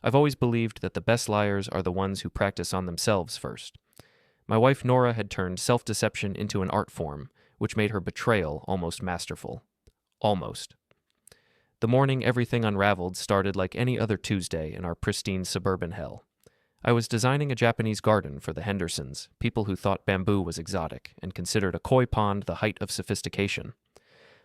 I've always believed that the best liars are the ones who practice on themselves first. My wife Nora had turned self-deception into an art form, which made her betrayal almost masterful. Almost. The morning everything unraveled started like any other Tuesday in our pristine suburban hell. I was designing a Japanese garden for the Hendersons, people who thought bamboo was exotic and considered a koi pond the height of sophistication.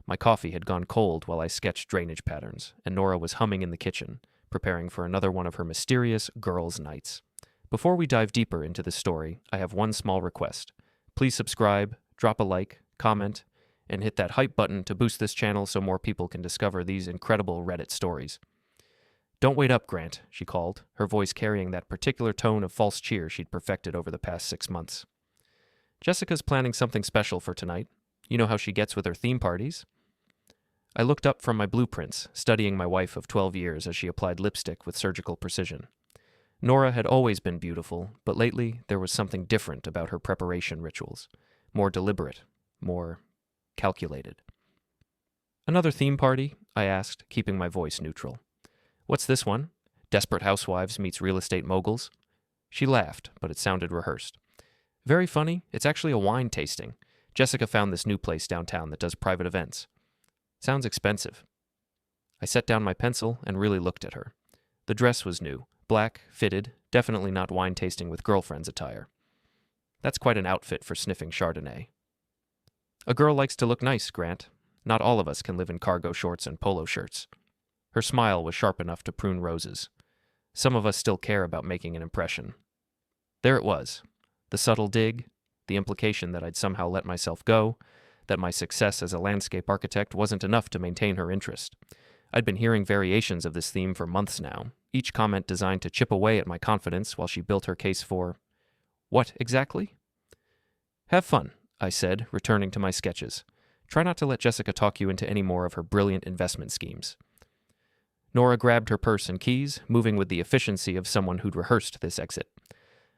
My coffee had gone cold while I sketched drainage patterns, and Nora was humming in the kitchen, preparing for another one of her mysterious girls' nights. Before we dive deeper into this story, I have one small request. Please subscribe, drop a like, comment, and hit that hype button to boost this channel so more people can discover these incredible Reddit stories. "Don't wait up, Grant," she called, her voice carrying that particular tone of false cheer she'd perfected over the past 6 months. "Jessica's planning something special for tonight. You know how she gets with her theme parties." I looked up from my blueprints, studying my wife of 12 years as she applied lipstick with surgical precision. Nora had always been beautiful, but lately there was something different about her preparation rituals. More deliberate, more calculated. "Another theme party?" I asked, keeping my voice neutral. "What's this one? Desperate Housewives meets real estate moguls?" She laughed, but it sounded rehearsed. "Very funny. It's actually a wine tasting. Jessica found this new place downtown that does private events." "Sounds expensive." I set down my pencil and really looked at her. The dress was new, black, fitted, definitely not wine tasting with girlfriend's attire. That's quite an outfit for sniffing Chardonnay. "A girl likes to look nice, Grant. Not all of us can live in cargo shorts and polo shirts." Her smile was sharp enough to prune roses. Some of us still care about making an impression. There it was. The subtle dig, the implication that I'd somehow let myself go, that my success as a landscape architect wasn't enough to maintain her interest. I'd been hearing variations of this theme for months now, each comment designed to chip away at my confidence while she built her case for... What, exactly? "Have fun," I said, returning to my sketches. "Try not to let Jessica talk you into any more of her brilliant investment schemes." Nora grabbed her purse and keys, moving with the efficiency of someone who'd rehearsed this exit.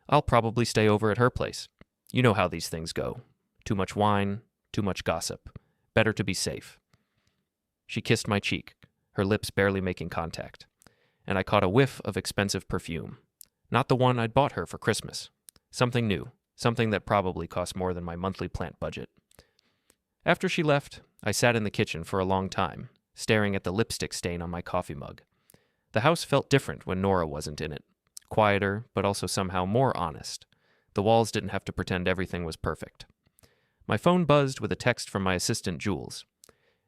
"I'll probably stay over at her place. You know how these things go. Too much wine, too much gossip. Better to be safe." She kissed my cheek, her lips barely making contact, and I caught a whiff of expensive perfume. Not the one I'd bought her for Christmas. Something new, something that probably cost more than my monthly plant budget. After she left, I sat in the kitchen for a long time, staring at the lipstick stain on my coffee mug. The house felt different when Nora wasn't in it. Quieter, but also somehow more honest. The walls didn't have to pretend everything was perfect. My phone buzzed with a text from my assistant, Jules.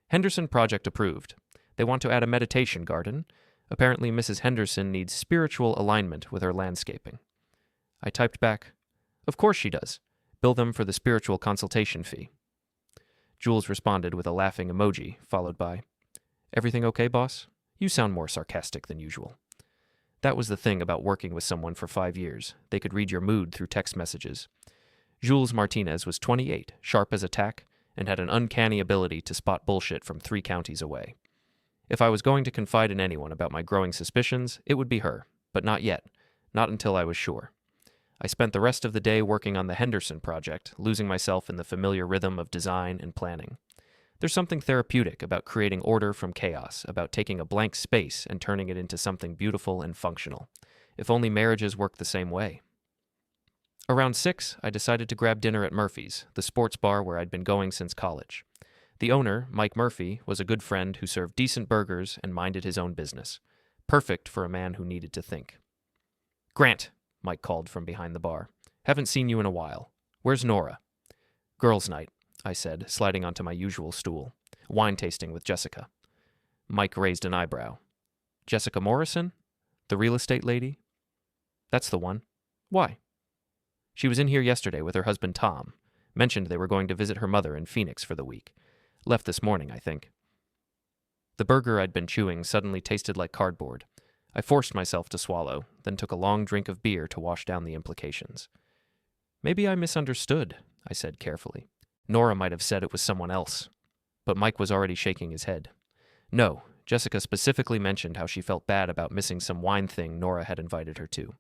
"Henderson project approved. They want to add a meditation garden. Apparently Mrs. Henderson needs spiritual alignment with her landscaping." I typed back, "Of course she does. Bill them for the spiritual consultation fee." Jules responded with a laughing emoji, followed by, "Everything okay, boss? You sound more sarcastic than usual." That was the thing about working with someone for 5 years. They could read your mood through text messages. Jules Martinez was 28, sharp as a tack, and had an uncanny ability to spot bullshit from 3 counties away. If I was going to confide in anyone about my growing suspicions, it would be her, but not yet, not until I was sure. I spent the rest of the day working on the Henderson project, losing myself in the familiar rhythm of design and planning. There's something therapeutic about creating order from chaos, about taking a blank space and turning it into something beautiful and functional. If only marriages worked the same way. Around 6, I decided to grab dinner at Murphy's, the sports bar where I'd been going since college. The owner, Mike Murphy, was a good friend who served decent burgers and minded his own business. Perfect for a man who needed to think. "Grant," Mike called from behind the bar. "Haven't seen you in a while. Where's Nora?" "Girls' night," I said, sliding onto my usual stool. "Wine tasting with Jessica." Mike raised an eyebrow. "Jessica Morrison? The real estate lady?" "That's the one. Why?" "She was in here yesterday with her husband Tom. Mentioned they were going to visit her mother in Phoenix for the week. Left this morning, I think." The burger I'd been chewing suddenly tasted like cardboard. I forced myself to swallow, then took a long drink of beer to wash down the implications. "Maybe I misunderstood," I said carefully. Nora might have said it was someone else. But Mike was already shaking his head. "No, Jessica specifically mentioned how she felt bad about missing some wine thing Nora had invited her to.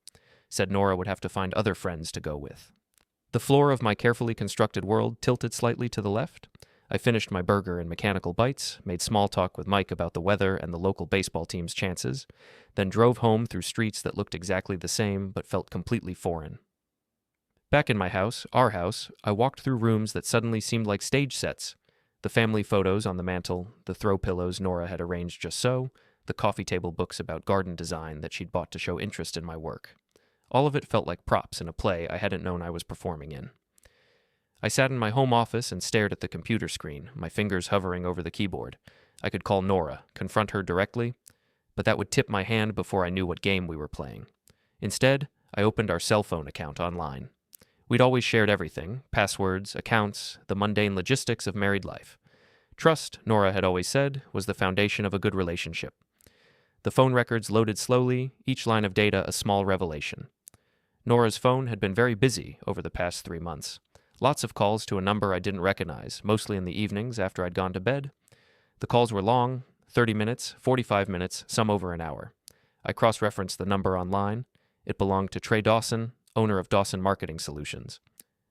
Said Nora would have to find other friends to go with." The floor of my carefully constructed world tilted slightly to the left. I finished my burger in mechanical bites, made small talk with Mike about the weather and the local baseball team's chances, then drove home through streets that looked exactly the same but felt completely foreign. Back in my house, our house, I walked through rooms that suddenly seemed like stage sets. The family photos on the mantel, the throw pillows Nora had arranged just so, the coffee table books about garden design that she'd bought to show interest in my work. All of it felt like props in a play I hadn't known I was performing in. I sat in my home office and stared at the computer screen, my fingers hovering over the keyboard. I could call Nora, confront her directly, but that would tip my hand before I knew what game we were playing. Instead, I opened our cell phone account online. We'd always shared everything, passwords, accounts, the mundane logistics of married life. Trust, Nora had always said, was the foundation of a good relationship. The phone records loaded slowly, each line of data a small revelation. Nora's phone had been very busy over the past 3 months. Lots of calls to a number I didn't recognize, mostly in the evenings after I'd gone to bed. The calls were long, 30 minutes, 45 minutes, some over an hour. I cross-referenced the number online. It belonged to Trey Dawson, owner of Dawson Marketing Solutions.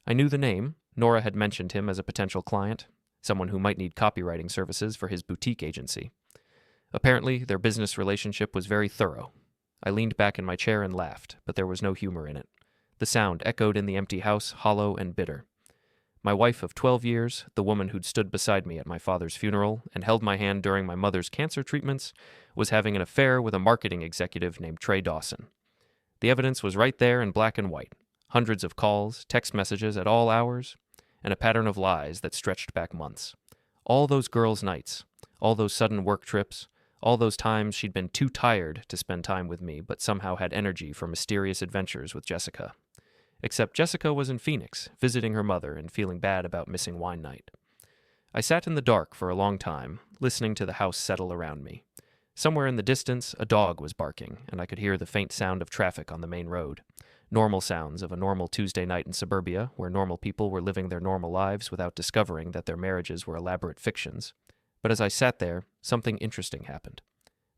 I knew the name. Nora had mentioned him as a potential client, someone who might need copywriting services for his boutique agency. Apparently, their business relationship was very thorough. I leaned back in my chair and laughed, but there was no humor in it. The sound echoed in the empty house, hollow and bitter. My wife of 12 years, the woman who'd stood beside me at my father's funeral and held my hand during my mother's cancer treatments, was having an affair with a marketing executive named Trey Dawson. The evidence was right there in black and white. Hundreds of calls, text messages at all hours, and a pattern of lies that stretched back months. All those girls' nights, all those sudden work trips, all those times she'd been too tired to spend time with me but somehow had energy for mysterious adventures with Jessica. Except Jessica was in Phoenix, visiting her mother and feeling bad about missing wine night. I sat in the dark for a long time, listening to the house settle around me. Somewhere in the distance, a dog was barking, and I could hear the faint sound of traffic on the main road. Normal sounds of a normal Tuesday night in suburbia, where normal people were living their normal lives without discovering that their marriages were elaborate fictions. But as I sat there, something interesting happened.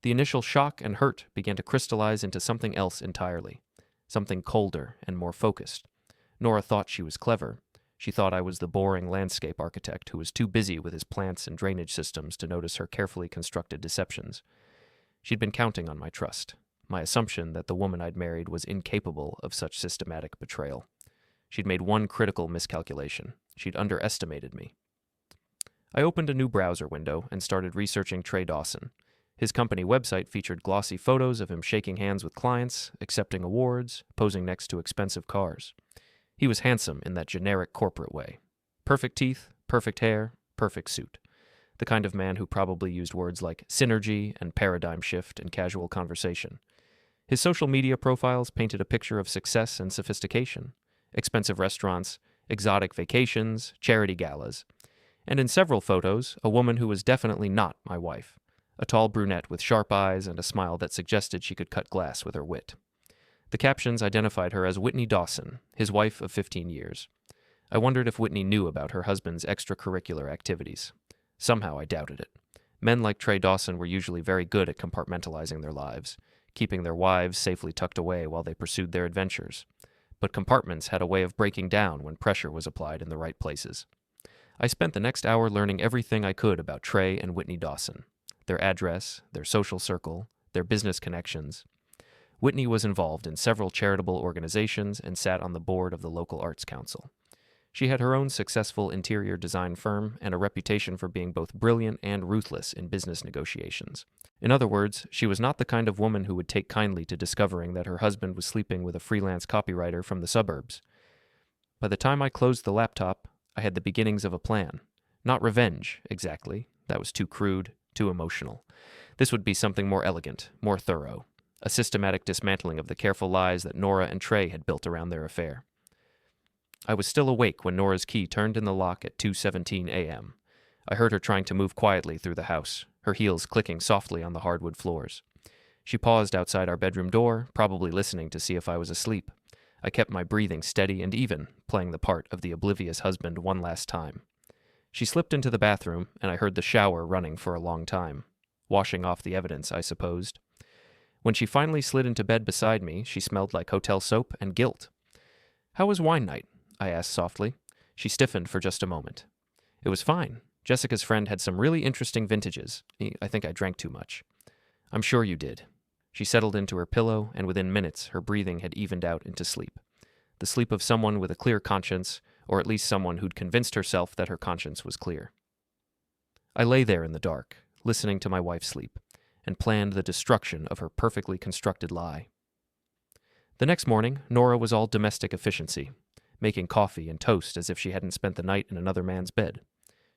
The initial shock and hurt began to crystallize into something else entirely. Something colder and more focused. Nora thought she was clever. She thought I was the boring landscape architect who was too busy with his plants and drainage systems to notice her carefully constructed deceptions. She'd been counting on my trust, my assumption that the woman I'd married was incapable of such systematic betrayal. She'd made one critical miscalculation. She'd underestimated me. I opened a new browser window and started researching Trey Dawson. His company website featured glossy photos of him shaking hands with clients, accepting awards, posing next to expensive cars. He was handsome in that generic corporate way. Perfect teeth, perfect hair, perfect suit. The kind of man who probably used words like synergy and paradigm shift in casual conversation. His social media profiles painted a picture of success and sophistication. Expensive restaurants, exotic vacations, charity galas. And in several photos, a woman who was definitely not my wife. A tall brunette with sharp eyes and a smile that suggested she could cut glass with her wit. The captions identified her as Whitney Dawson, his wife of 15 years. I wondered if Whitney knew about her husband's extracurricular activities. Somehow I doubted it. Men like Trey Dawson were usually very good at compartmentalizing their lives, keeping their wives safely tucked away while they pursued their adventures. But compartments had a way of breaking down when pressure was applied in the right places. I spent the next hour learning everything I could about Trey and Whitney Dawson. Their address, their social circle, their business connections. Whitney was involved in several charitable organizations and sat on the board of the local arts council. She had her own successful interior design firm and a reputation for being both brilliant and ruthless in business negotiations. In other words, she was not the kind of woman who would take kindly to discovering that her husband was sleeping with a freelance copywriter from the suburbs. By the time I closed the laptop, I had the beginnings of a plan. Not revenge, exactly. That was too crude, too emotional. This would be something more elegant, more thorough. A systematic dismantling of the careful lies that Nora and Trey had built around their affair. I was still awake when Nora's key turned in the lock at 2:17 a.m. I heard her trying to move quietly through the house, her heels clicking softly on the hardwood floors. She paused outside our bedroom door, probably listening to see if I was asleep. I kept my breathing steady and even, playing the part of the oblivious husband one last time. She slipped into the bathroom, and I heard the shower running for a long time. Washing off the evidence, I supposed. When she finally slid into bed beside me, she smelled like hotel soap and guilt. "How was wine night?" I asked softly. She stiffened for just a moment. "It was fine. Jessica's friend had some really interesting vintages. I think I drank too much. I'm sure you did. She settled into her pillow, and within minutes, her breathing had evened out into sleep. The sleep of someone with a clear conscience, or at least someone who'd convinced herself that her conscience was clear. I lay there in the dark, listening to my wife sleep, and planned the destruction of her perfectly constructed lie. The next morning, Nora was all domestic efficiency, making coffee and toast as if she hadn't spent the night in another man's bed.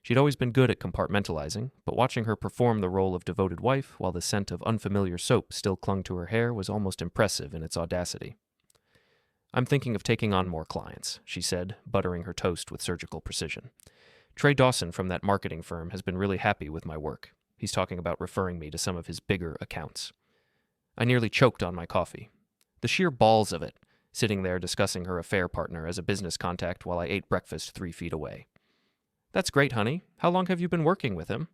She'd always been good at compartmentalizing, but watching her perform the role of devoted wife while the scent of unfamiliar soap still clung to her hair was almost impressive in its audacity. I'm thinking of taking on more clients, she said, buttering her toast with surgical precision. Trey Dawson from that marketing firm has been really happy with my work. He's talking about referring me to some of his bigger accounts. I nearly choked on my coffee. The sheer balls of it, sitting there discussing her affair partner as a business contact while I ate breakfast 3 feet away. That's great, honey. How long have you been working with him?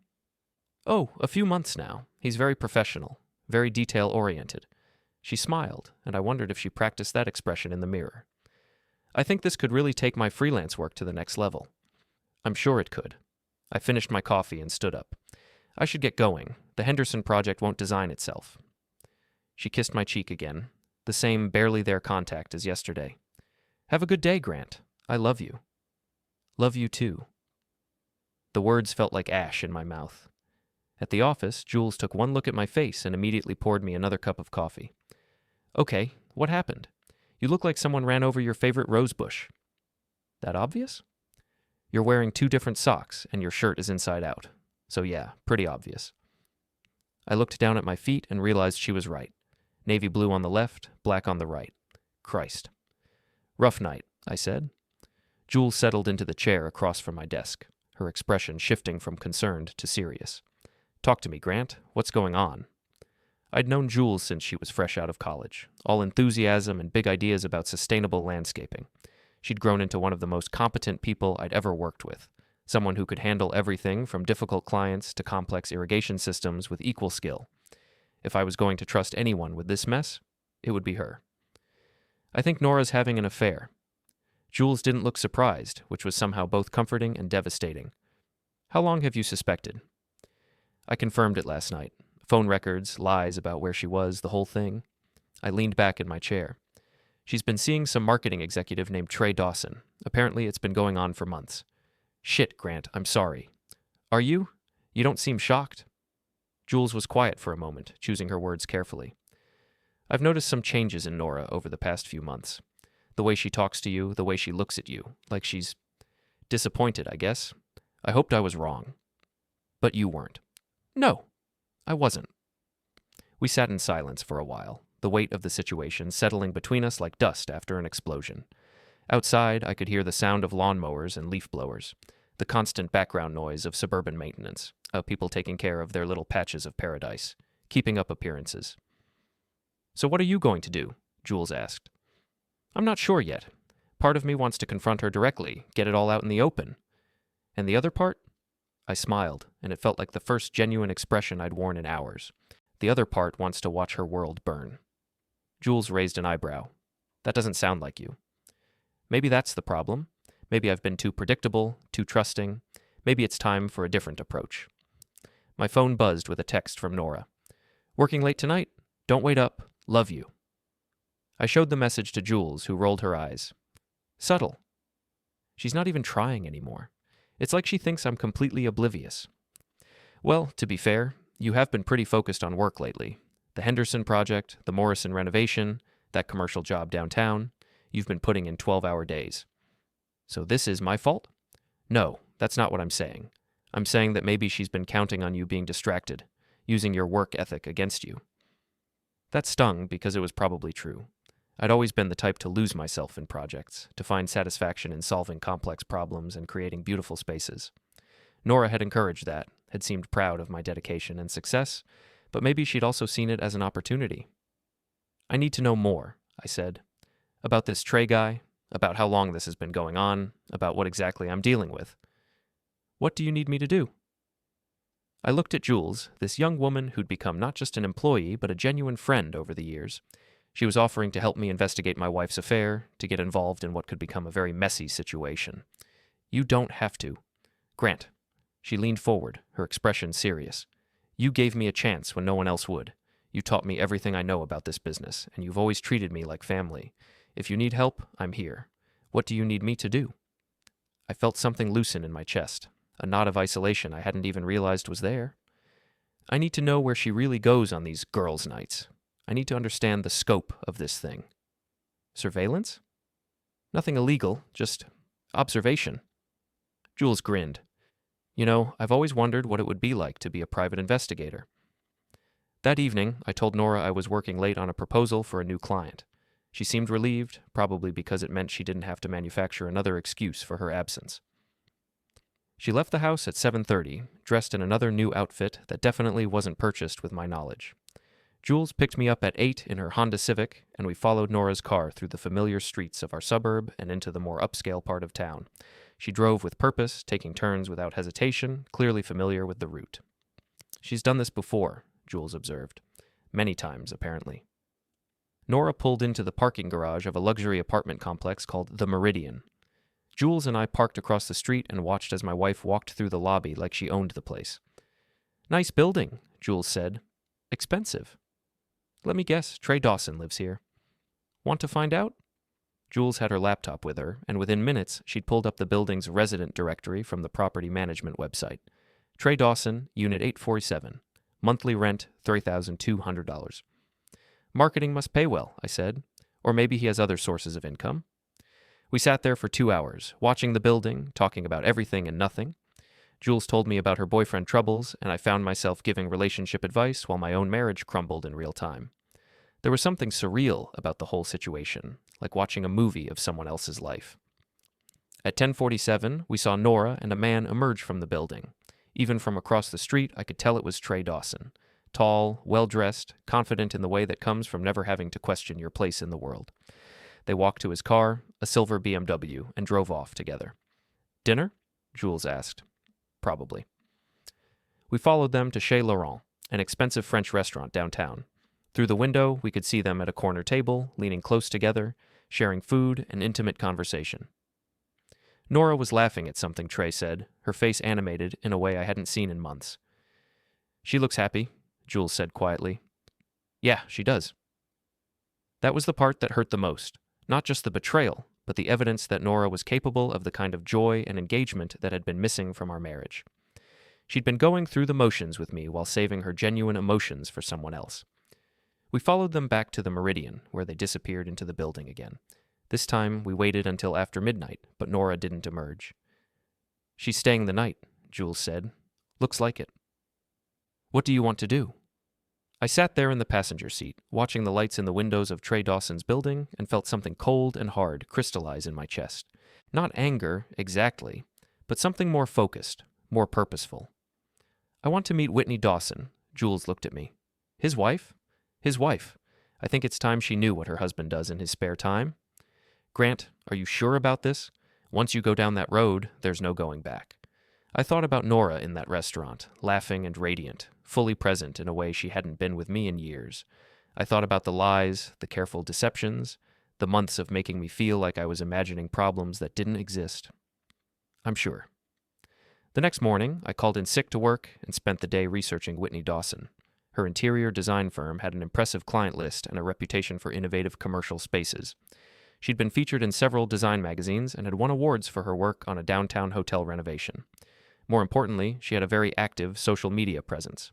Oh, a few months now. He's very professional, very detail-oriented. She smiled, and I wondered if she practiced that expression in the mirror. I think this could really take my freelance work to the next level. I'm sure it could. I finished my coffee and stood up. I should get going. The Henderson project won't design itself. She kissed my cheek again, the same barely there contact as yesterday. Have a good day, Grant. I love you. Love you too. The words felt like ash in my mouth. At the office, Jules took one look at my face and immediately poured me another cup of coffee. Okay, what happened? You look like someone ran over your favorite rose bush. That obvious? You're wearing 2 different socks, and your shirt is inside out. So yeah, pretty obvious. I looked down at my feet and realized she was right. Navy blue on the left, black on the right. Christ. Rough night, I said. Jules settled into the chair across from my desk, her expression shifting from concerned to serious. Talk to me, Grant. What's going on? I'd known Jules since she was fresh out of college, all enthusiasm and big ideas about sustainable landscaping. She'd grown into one of the most competent people I'd ever worked with, someone who could handle everything from difficult clients to complex irrigation systems with equal skill. If I was going to trust anyone with this mess, it would be her. I think Nora's having an affair. Jules didn't look surprised, which was somehow both comforting and devastating. How long have you suspected? I confirmed it last night. Phone records, lies about where she was, the whole thing. I leaned back in my chair. She's been seeing some marketing executive named Trey Dawson. Apparently it's been going on for months. Shit, Grant, I'm sorry. Are you? You don't seem shocked. Jules was quiet for a moment, choosing her words carefully. I've noticed some changes in Nora over the past few months. The way she talks to you, the way she looks at you, like she's disappointed, I guess. I hoped I was wrong. But you weren't. No, I wasn't. We sat in silence for a while, the weight of the situation settling between us like dust after an explosion. Outside, I could hear the sound of lawnmowers and leaf blowers, the constant background noise of suburban maintenance, of people taking care of their little patches of paradise, keeping up appearances. So what are you going to do? Jules asked. I'm not sure yet. Part of me wants to confront her directly, get it all out in the open. And the other part? I smiled, and it felt like the first genuine expression I'd worn in hours. The other part wants to watch her world burn. Jules raised an eyebrow. That doesn't sound like you. Maybe that's the problem. Maybe I've been too predictable, too trusting. Maybe it's time for a different approach. My phone buzzed with a text from Nora. Working late tonight? Don't wait up. Love you. I showed the message to Jules, who rolled her eyes. Subtle. She's not even trying anymore. It's like she thinks I'm completely oblivious. Well, to be fair, you have been pretty focused on work lately. The Henderson project, the Morrison renovation, that commercial job downtown. You've been putting in 12-hour days. So this is my fault? No, that's not what I'm saying. I'm saying that maybe she's been counting on you being distracted, using your work ethic against you. That stung because it was probably true. I'd always been the type to lose myself in projects, to find satisfaction in solving complex problems and creating beautiful spaces. Nora had encouraged that, had seemed proud of my dedication and success, but maybe she'd also seen it as an opportunity. I need to know more, I said. About this Trey guy, about how long this has been going on, about what exactly I'm dealing with. What do you need me to do? I looked at Jules, this young woman who'd become not just an employee, but a genuine friend over the years. She was offering to help me investigate my wife's affair, to get involved in what could become a very messy situation. You don't have to. Grant. She leaned forward, her expression serious. You gave me a chance when no one else would. You taught me everything I know about this business, and you've always treated me like family. If you need help, I'm here. What do you need me to do? I felt something loosen in my chest, a knot of isolation I hadn't even realized was there. I need to know where she really goes on these girls' nights. I need to understand the scope of this thing. Surveillance? Nothing illegal, just observation. Jules grinned. You know, I've always wondered what it would be like to be a private investigator. That evening, I told Nora I was working late on a proposal for a new client. She seemed relieved, probably because it meant she didn't have to manufacture another excuse for her absence. She left the house at 7:30, dressed in another new outfit that definitely wasn't purchased with my knowledge. Jules picked me up at 8 in her Honda Civic, and we followed Nora's car through the familiar streets of our suburb and into the more upscale part of town. She drove with purpose, taking turns without hesitation, clearly familiar with the route. She's done this before, Jules observed. Many times, apparently. Nora pulled into the parking garage of a luxury apartment complex called The Meridian. Jules and I parked across the street and watched as my wife walked through the lobby like she owned the place. Nice building, Jules said. Expensive. Let me guess, Trey Dawson lives here. Want to find out? Jules had her laptop with her, and within minutes she'd pulled up the building's resident directory from the property management website. Trey Dawson, Unit 847. Monthly rent, $3,200. Marketing must pay well, I said. Or maybe he has other sources of income. We sat there for 2 hours, watching the building, talking about everything and nothing. Jules told me about her boyfriend troubles, and I found myself giving relationship advice while my own marriage crumbled in real time. There was something surreal about the whole situation, like watching a movie of someone else's life. At 10:47, we saw Nora and a man emerge from the building. Even from across the street, I could tell it was Trey Dawson. Tall, well-dressed, confident in the way that comes from never having to question your place in the world. They walked to his car, a silver BMW, and drove off together. Dinner? Jules asked. Probably. We followed them to Chez Laurent, an expensive French restaurant downtown. Through the window, we could see them at a corner table, leaning close together, sharing food and intimate conversation. Nora was laughing at something Trey said, her face animated in a way I hadn't seen in months. She looks happy, Jules said quietly. Yeah, she does. That was the part that hurt the most. Not just the betrayal, but the evidence that Nora was capable of the kind of joy and engagement that had been missing from our marriage. She'd been going through the motions with me while saving her genuine emotions for someone else. We followed them back to the Meridian, where they disappeared into the building again. This time, we waited until after midnight, but Nora didn't emerge. She's staying the night, Jules said. Looks like it. What do you want to do? I sat there in the passenger seat, watching the lights in the windows of Trey Dawson's building, and felt something cold and hard crystallize in my chest. Not anger, exactly, but something more focused, more purposeful. I want to meet Whitney Dawson, Jules looked at me. His wife? His wife. I think it's time she knew what her husband does in his spare time. Grant, are you sure about this? Once you go down that road, there's no going back. I thought about Nora in that restaurant, laughing and radiant, fully present in a way she hadn't been with me in years. I thought about the lies, the careful deceptions, the months of making me feel like I was imagining problems that didn't exist. I'm sure. The next morning, I called in sick to work and spent the day researching Whitney Dawson. Her interior design firm had an impressive client list and a reputation for innovative commercial spaces. She'd been featured in several design magazines and had won awards for her work on a downtown hotel renovation. More importantly, she had a very active social media presence.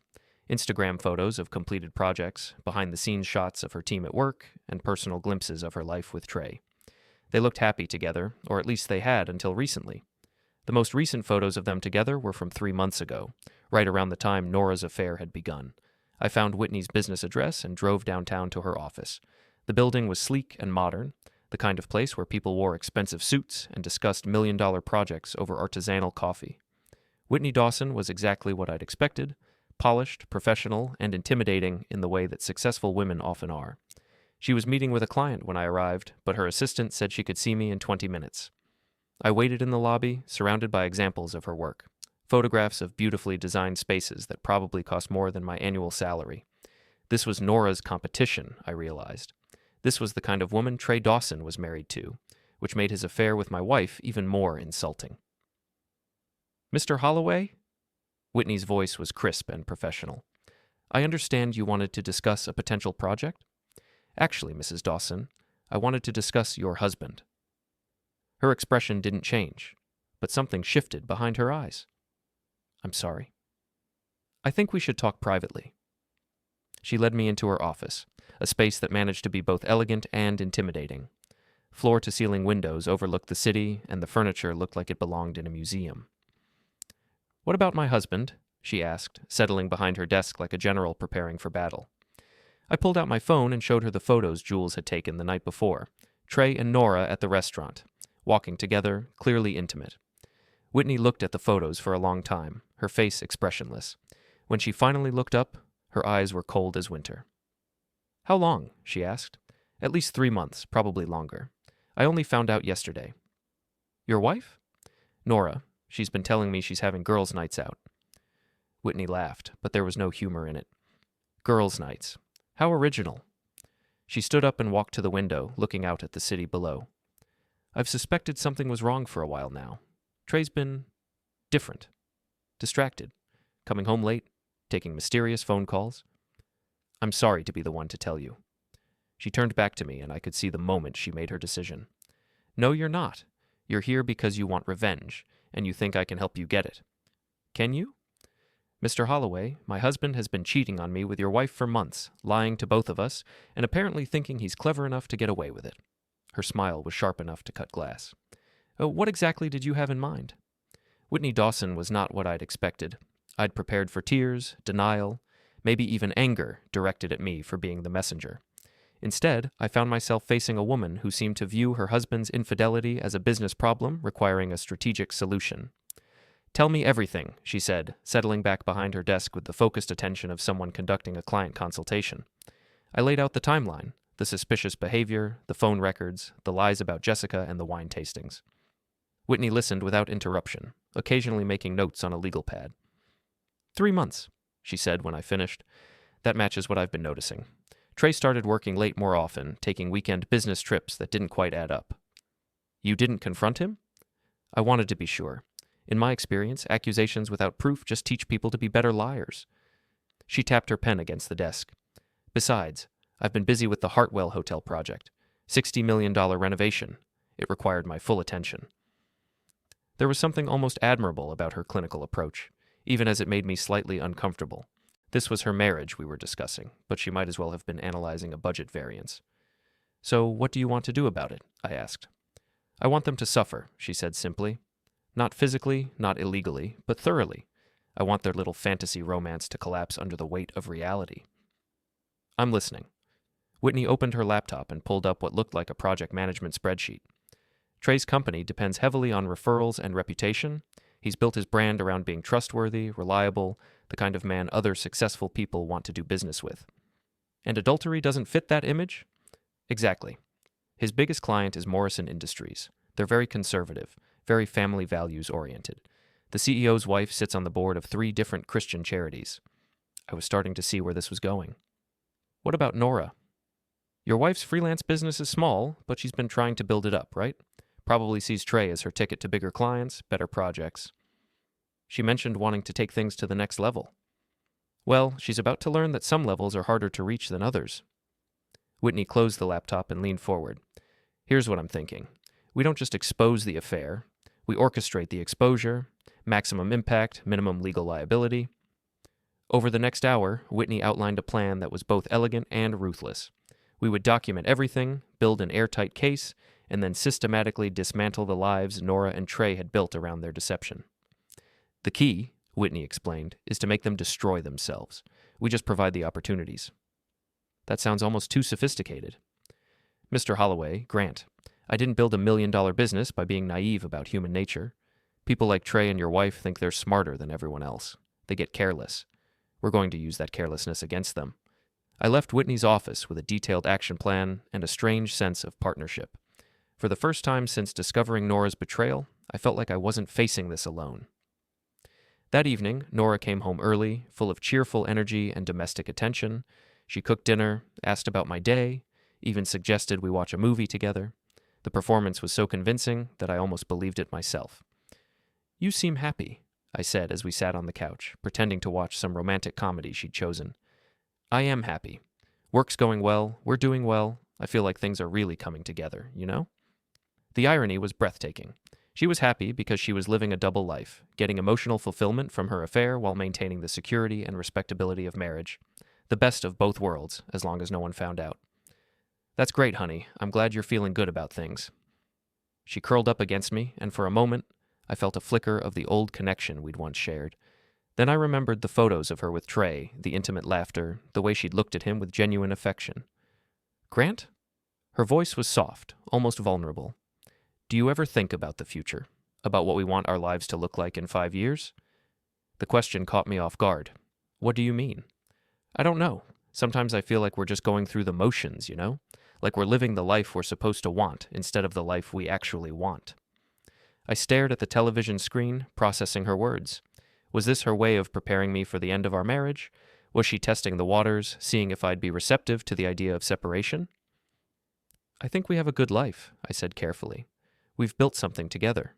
Instagram photos of completed projects, behind-the-scenes shots of her team at work, and personal glimpses of her life with Trey. They looked happy together, or at least they had until recently. The most recent photos of them together were from 3 months ago, right around the time Nora's affair had begun. I found Whitney's business address and drove downtown to her office. The building was sleek and modern, the kind of place where people wore expensive suits and discussed million-dollar projects over artisanal coffee. Whitney Dawson was exactly what I'd expected, polished, professional, and intimidating in the way that successful women often are. She was meeting with a client when I arrived, but her assistant said she could see me in 20 minutes. I waited in the lobby, surrounded by examples of her work, photographs of beautifully designed spaces that probably cost more than my annual salary. This was Nora's competition, I realized. This was the kind of woman Trey Dawson was married to, which made his affair with my wife even more insulting. Mr. Holloway? Whitney's voice was crisp and professional. I understand you wanted to discuss a potential project? Actually, Mrs. Dawson, I wanted to discuss your husband. Her expression didn't change, but something shifted behind her eyes. I'm sorry. I think we should talk privately. She led me into her office, a space that managed to be both elegant and intimidating. Floor-to-ceiling windows overlooked the city, and the furniture looked like it belonged in a museum. What about my husband? She asked, settling behind her desk like a general preparing for battle. I pulled out my phone and showed her the photos Jules had taken the night before, Trey and Nora at the restaurant, walking together, clearly intimate. Whitney looked at the photos for a long time, her face expressionless. When she finally looked up, her eyes were cold as winter. How long? She asked. At least 3 months, probably longer. I only found out yesterday. Your wife? Nora. She's been telling me she's having girls' nights out. Whitney laughed, but there was no humor in it. Girls' nights. How original. She stood up and walked to the window, looking out at the city below. I've suspected something was wrong for a while now. Trey's been different. Distracted. Coming home late. Taking mysterious phone calls. I'm sorry to be the one to tell you. She turned back to me, and I could see the moment she made her decision. No, you're not. You're here because you want revenge, and you think I can help you get it. Can you? Mr. Holloway, my husband has been cheating on me with your wife for months, lying to both of us, and apparently thinking he's clever enough to get away with it. Her smile was sharp enough to cut glass. What exactly did you have in mind? Whitney Dawson was not what I'd expected. I'd prepared for tears, denial, maybe even anger directed at me for being the messenger. Instead, I found myself facing a woman who seemed to view her husband's infidelity as a business problem requiring a strategic solution. Tell me everything, she said, settling back behind her desk with the focused attention of someone conducting a client consultation. I laid out the timeline, the suspicious behavior, the phone records, the lies about Jessica, and the wine tastings. Whitney listened without interruption, occasionally making notes on a legal pad. 3 months, she said when I finished. That matches what I've been noticing. Trey started working late more often, taking weekend business trips that didn't quite add up. You didn't confront him? I wanted to be sure. In my experience, accusations without proof just teach people to be better liars. She tapped her pen against the desk. Besides, I've been busy with the Hartwell Hotel project. $60 million renovation. It required my full attention. There was something almost admirable about her clinical approach, even as it made me slightly uncomfortable. This was her marriage we were discussing, but she might as well have been analyzing a budget variance. So what do you want to do about it? I asked. I want them to suffer, she said simply. Not physically, not illegally, but thoroughly. I want their little fantasy romance to collapse under the weight of reality. I'm listening. Whitney opened her laptop and pulled up what looked like a project management spreadsheet. Trey's company depends heavily on referrals and reputation. He's built his brand around being trustworthy, reliable, the kind of man other successful people want to do business with. And adultery doesn't fit that image? Exactly. His biggest client is Morrison Industries. They're very conservative, very family values oriented. The CEO's wife sits on the board of 3 different Christian charities. I was starting to see where this was going. What about Nora? Your wife's freelance business is small, but she's been trying to build it up, right? Probably sees Trey as her ticket to bigger clients, better projects. She mentioned wanting to take things to the next level. Well, she's about to learn that some levels are harder to reach than others. Whitney closed the laptop and leaned forward. Here's what I'm thinking. We don't just expose the affair. We orchestrate the exposure, maximum impact, minimum legal liability. Over the next hour, Whitney outlined a plan that was both elegant and ruthless. We would document everything, build an airtight case, and then systematically dismantle the lives Nora and Trey had built around their deception. The key, Whitney explained, is to make them destroy themselves. We just provide the opportunities. That sounds almost too sophisticated. Mr. Holloway, Grant, I didn't build $1 million business by being naive about human nature. People like Trey and your wife think they're smarter than everyone else. They get careless. We're going to use that carelessness against them. I left Whitney's office with a detailed action plan and a strange sense of partnership. For the first time since discovering Nora's betrayal, I felt like I wasn't facing this alone. That evening, Nora came home early, full of cheerful energy and domestic attention. She cooked dinner, asked about my day, even suggested we watch a movie together. The performance was so convincing that I almost believed it myself. You seem happy, I said as we sat on the couch, pretending to watch some romantic comedy she'd chosen. I am happy. Work's going well, we're doing well. I feel like things are really coming together, you know? The irony was breathtaking. She was happy because she was living a double life, getting emotional fulfillment from her affair while maintaining the security and respectability of marriage. The best of both worlds, as long as no one found out. That's great, honey. I'm glad you're feeling good about things. She curled up against me, and for a moment, I felt a flicker of the old connection we'd once shared. Then I remembered the photos of her with Trey, the intimate laughter, the way she'd looked at him with genuine affection. Grant? Her voice was soft, almost vulnerable. Do you ever think about the future? About what we want our lives to look like in 5 years? The question caught me off guard. What do you mean? I don't know. Sometimes I feel like we're just going through the motions, you know? Like we're living the life we're supposed to want instead of the life we actually want. I stared at the television screen, processing her words. Was this her way of preparing me for the end of our marriage? Was she testing the waters, seeing if I'd be receptive to the idea of separation? I think we have a good life, I said carefully. We've built something together.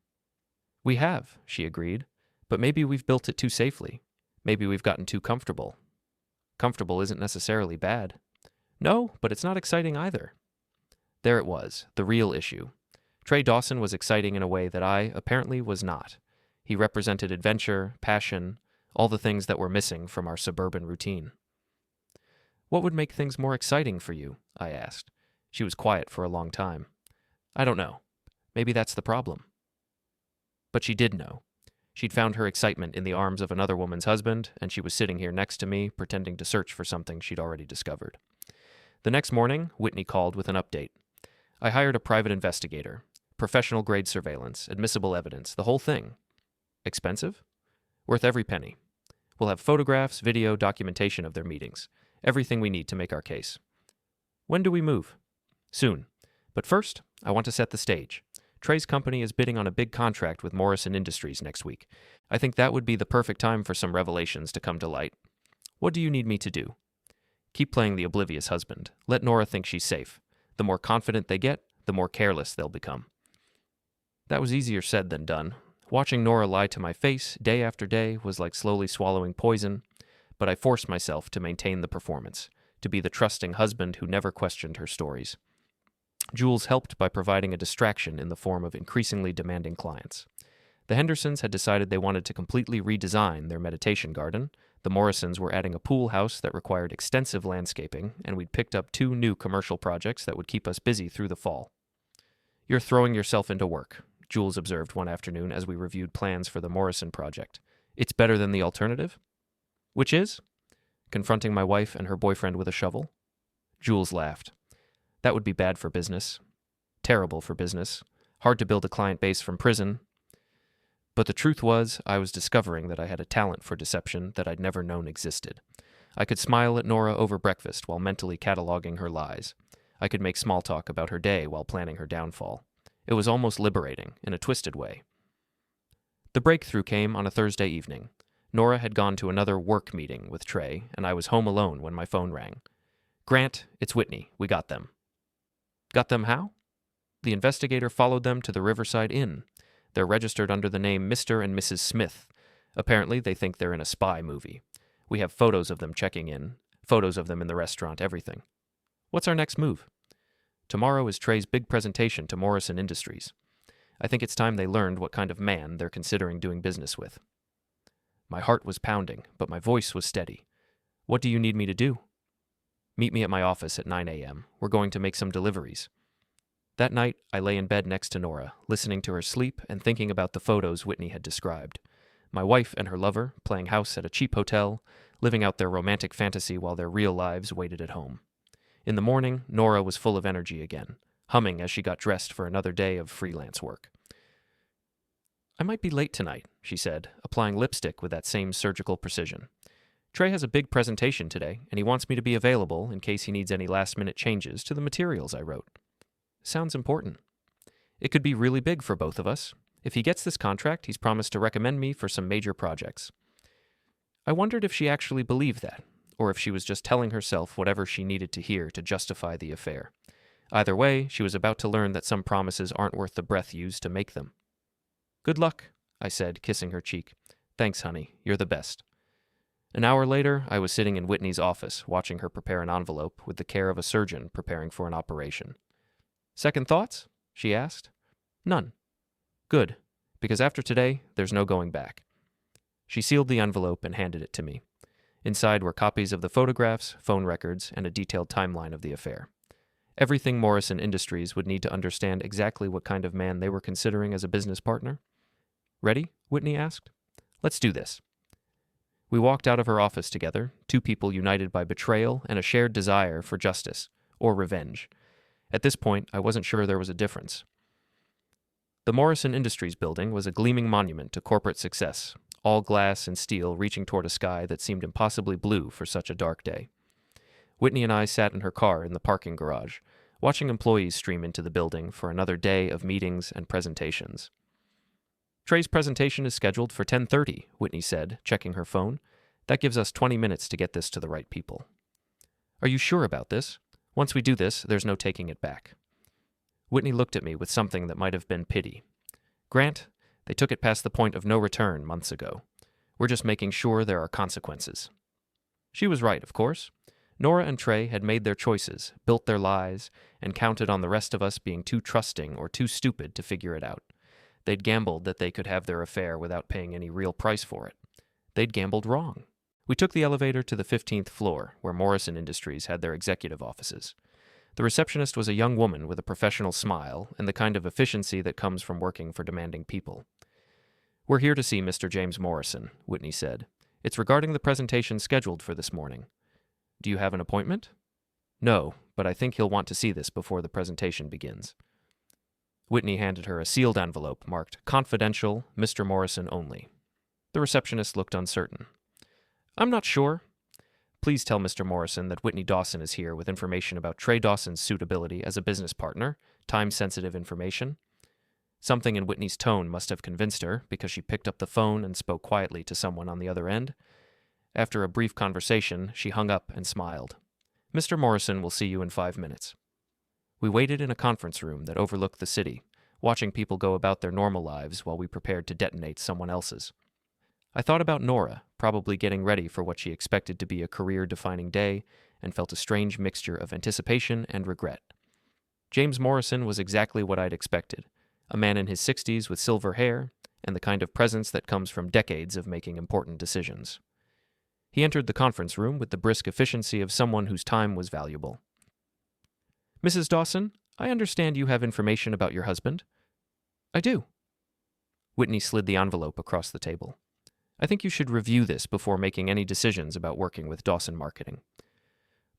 We have, she agreed, but maybe we've built it too safely. Maybe we've gotten too comfortable. Comfortable isn't necessarily bad. No, but it's not exciting either. There it was, the real issue. Trey Dawson was exciting in a way that I, apparently, was not. He represented adventure, passion, all the things that were missing from our suburban routine. What would make things more exciting for you? I asked. She was quiet for a long time. I don't know. Maybe that's the problem. But she did know. She'd found her excitement in the arms of another woman's husband, and she was sitting here next to me, pretending to search for something she'd already discovered. The next morning, Whitney called with an update. I hired a private investigator. Professional-grade surveillance, admissible evidence, the whole thing. Expensive? Worth every penny. We'll have photographs, video, documentation of their meetings. Everything we need to make our case. When do we move? Soon. But first, I want to set the stage. Trey's company is bidding on a big contract with Morrison Industries next week. I think that would be the perfect time for some revelations to come to light. What do you need me to do? Keep playing the oblivious husband. Let Nora think she's safe. The more confident they get, the more careless they'll become. That was easier said than done. Watching Nora lie to my face day after day was like slowly swallowing poison, but I forced myself to maintain the performance, to be the trusting husband who never questioned her stories. Jules helped by providing a distraction in the form of increasingly demanding clients. The Hendersons had decided they wanted to completely redesign their meditation garden. The Morrisons were adding a pool house that required extensive landscaping, and we'd picked up 2 new commercial projects that would keep us busy through the fall. You're throwing yourself into work, Jules observed one afternoon as we reviewed plans for the Morrison project. It's better than the alternative? Which is? Confronting my wife and her boyfriend with a shovel. Jules laughed. That would be bad for business. Terrible for business. Hard to build a client base from prison. But the truth was, I was discovering that I had a talent for deception that I'd never known existed. I could smile at Nora over breakfast while mentally cataloging her lies. I could make small talk about her day while planning her downfall. It was almost liberating, in a twisted way. The breakthrough came on a Thursday evening. Nora had gone to another work meeting with Trey, and I was home alone when my phone rang. Grant, it's Whitney. We got them. Got them how? The investigator followed them to the Riverside Inn. They're registered under the name Mr. and Mrs. Smith. Apparently, they think they're in a spy movie. We have photos of them checking in, photos of them in the restaurant, everything. What's our next move? Tomorrow is Trey's big presentation to Morrison Industries. I think it's time they learned what kind of man they're considering doing business with. My heart was pounding, but my voice was steady. What do you need me to do? Meet me at my office at 9 a.m. We're going to make some deliveries. That night, I lay in bed next to Nora, listening to her sleep and thinking about the photos Whitney had described. My wife and her lover, playing house at a cheap hotel, living out their romantic fantasy while their real lives waited at home. In the morning, Nora was full of energy again, humming as she got dressed for another day of freelance work. I might be late tonight, she said, applying lipstick with that same surgical precision. Trey has a big presentation today, and he wants me to be available in case he needs any last-minute changes to the materials I wrote. Sounds important. It could be really big for both of us. If he gets this contract, he's promised to recommend me for some major projects. I wondered if she actually believed that, or if she was just telling herself whatever she needed to hear to justify the affair. Either way, she was about to learn that some promises aren't worth the breath used to make them. Good luck, I said, kissing her cheek. Thanks, honey. You're the best. An hour later, I was sitting in Whitney's office, watching her prepare an envelope with the care of a surgeon preparing for an operation. Second thoughts? She asked. None. Good, because after today, there's no going back. She sealed the envelope and handed it to me. Inside were copies of the photographs, phone records, and a detailed timeline of the affair. Everything Morrison Industries would need to understand exactly what kind of man they were considering as a business partner. Ready? Whitney asked. Let's do this. We walked out of her office together, two people united by betrayal and a shared desire for justice, or revenge. At this point, I wasn't sure there was a difference. The Morrison Industries building was a gleaming monument to corporate success, all glass and steel reaching toward a sky that seemed impossibly blue for such a dark day. Whitney and I sat in her car in the parking garage, watching employees stream into the building for another day of meetings and presentations. Trey's presentation is scheduled for 10:30, Whitney said, checking her phone. That gives us 20 minutes to get this to the right people. Are you sure about this? Once we do this, there's no taking it back. Whitney looked at me with something that might have been pity. Grant, they took it past the point of no return months ago. We're just making sure there are consequences. She was right, of course. Nora and Trey had made their choices, built their lies, and counted on the rest of us being too trusting or too stupid to figure it out. They'd gambled that they could have their affair without paying any real price for it. They'd gambled wrong. We took the elevator to the 15th floor, where Morrison Industries had their executive offices. The receptionist was a young woman with a professional smile and the kind of efficiency that comes from working for demanding people. We're here to see Mr. James Morrison, Whitney said. It's regarding the presentation scheduled for this morning. Do you have an appointment? No, but I think he'll want to see this before the presentation begins. Whitney handed her a sealed envelope marked Confidential, Mr. Morrison only. The receptionist looked uncertain. I'm not sure. Please tell Mr. Morrison that Whitney Dawson is here with information about Trey Dawson's suitability as a business partner, time-sensitive information. Something in Whitney's tone must have convinced her because she picked up the phone and spoke quietly to someone on the other end. After a brief conversation, she hung up and smiled. Mr. Morrison will see you in 5 minutes. We waited in a conference room that overlooked the city, watching people go about their normal lives while we prepared to detonate someone else's. I thought about Nora, probably getting ready for what she expected to be a career-defining day, and felt a strange mixture of anticipation and regret. James Morrison was exactly what I'd expected, a man in his 60s with silver hair, and the kind of presence that comes from decades of making important decisions. He entered the conference room with the brisk efficiency of someone whose time was valuable. Mrs. Dawson, I understand you have information about your husband. I do. Whitney slid the envelope across the table. I think you should review this before making any decisions about working with Dawson Marketing.